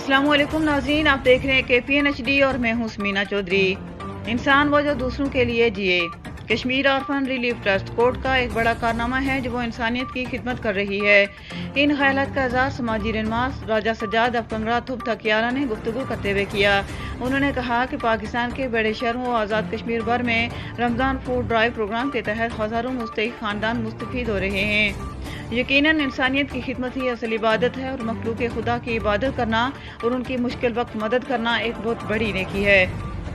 अस्सलाम वालेकुम नाज़रीन, आप देख रहे हैं KPN HD और मैं हूं समीना चौधरी। इंसान वो जो दूसरों के लिए जिए। Kashmir orphan relief trust court का एक बड़ा कारनामा है जो वो इंसानियत की खिदमत कर रही है। इन ख्यालात का इज़हार समाजी रहनुमा राजा सज्जाद अफकंगरा थुब तकियाला ने गुफ्तगू करते हुए किया। उन्होंने कहा कि पाकिस्तान के बड़े शहरों और आज़ाद कश्मीर भर में रमज़ान फूड ड्राइव प्रोग्राम के तहत हज़ारों मुस्तहिक खानदान मुस्तफीद हो रहे हैं। यकीनन इंसानियत की खिदमत ही असल इबादत है और मखलूक खुदा की इबादत करना और उनकी मुश्किल वक्त मदद करना एक बहुत बड़ी नेकी है।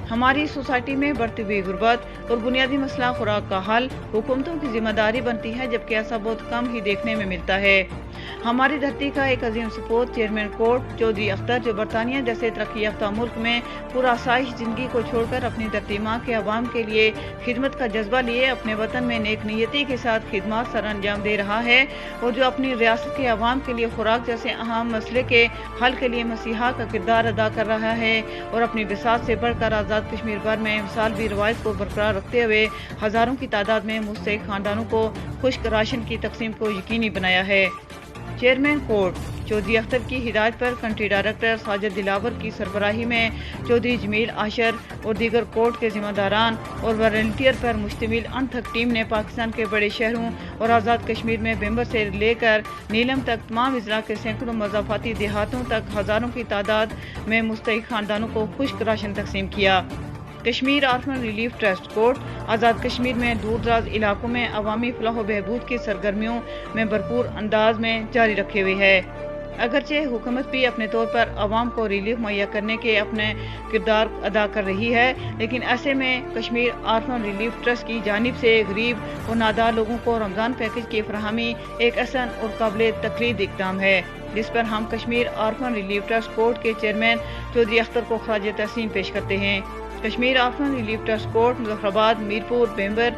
हमारी सोसाइटी में बढ़ती हुई गुर्बत और बुनियादी मसला खुराक का हल हुकूमतों की जिम्मेदारी बनती है, जबकि ऐसा बहुत कम ही देखने में मिलता है। हमारी धरती का एक अजीम सपूत चेयरमैन कोर्ट चौधरी अख्तर, जो बरतानिया जैसे तरक्की याफ्ता मुल्क में पूरा आसाइश जिंदगी को छोड़कर अपनी धरती माँ के अवाम के लिए खिदमत का जज्बा लिए अपने वतन में नेक नीयती के साथ खिदमत सर अंजाम दे रहा है, और जो अपनी रियासत के अवाम के लिए खुराक जैसे अहम मसले के हल के लिए मसीहा का किरदार अदा कर रहा है, और अपनी बिसात से बढ़कर आज़ाद कश्मीर भर में मिसाल भी रवायत को बरकरार रखते हुए हज़ारों की तादाद में मुस्तहिक खानदानों को खुश्क राशन की तकसीम को यकीनी बनाया है। चेयरमैन कोर्ट चौधरी अख्तर की हिदायत पर कंट्री डायरेक्टर साजिद दिलावर की सरबराही में चौधरी जमील आशर और दीगर कोर्ट के जिम्मेदारान और वॉलंटियर पर मुश्तमिल अनथक टीम ने पाकिस्तान के बड़े शहरों और आज़ाद कश्मीर में बेम्बर से लेकर नीलम तक तमाम अजला के सैकड़ों मज़ाफाती देहातों तक हज़ारों की तादाद में मुस्तहिक खानदानों को खुश्क राशन तकसीम किया। Kashmir orphan relief trust court Azad Kashmir में दूर दराज इलाकों में अवामी फलाह बहबूद की सरगर्मियों में भरपूर अंदाज में जारी रखे हुए है। अगरचे हुकूमत भी अपने तौर पर अवाम को रिलीफ मुहैया करने के अपने किरदार अदा कर रही है, लेकिन ऐसे में कश्मीर ऑर्फन रिलीफ ट्रस्ट की जानिब से गरीब और नादार लोगों को रमज़ान पैकेज की फराहमी एक अहसन और काबिल तकरीर इक़दाम है, जिस पर हम Kashmir orphan relief trust court के चेयरमैन चौधरी अख्तर को खराज तहसीन पेश करते हैं। Kashmir orphan relief trust court Muzaffarabad, Mirpur, Bhimber,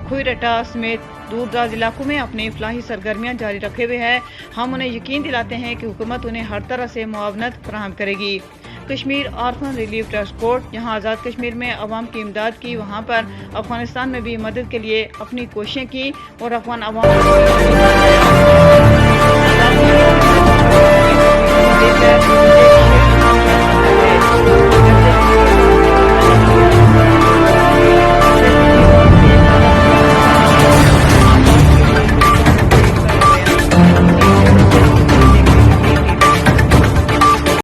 Khuiratta समेत दूर दराज इलाकों में अपनी फलाही सरगर्मियां जारी रखे हुए है। हम उन्हें यकीन दिलाते हैं कि हुकूमत उन्हें हर तरह से मुआवनत फराहम करेगी। Kashmir orphan relief trust court जहां आज़ाद कश्मीर में अवाम की इमदाद की, वहां पर अफगानिस्तान में भी मदद के लिए अपनी कोशिशें की और अफगान अवाम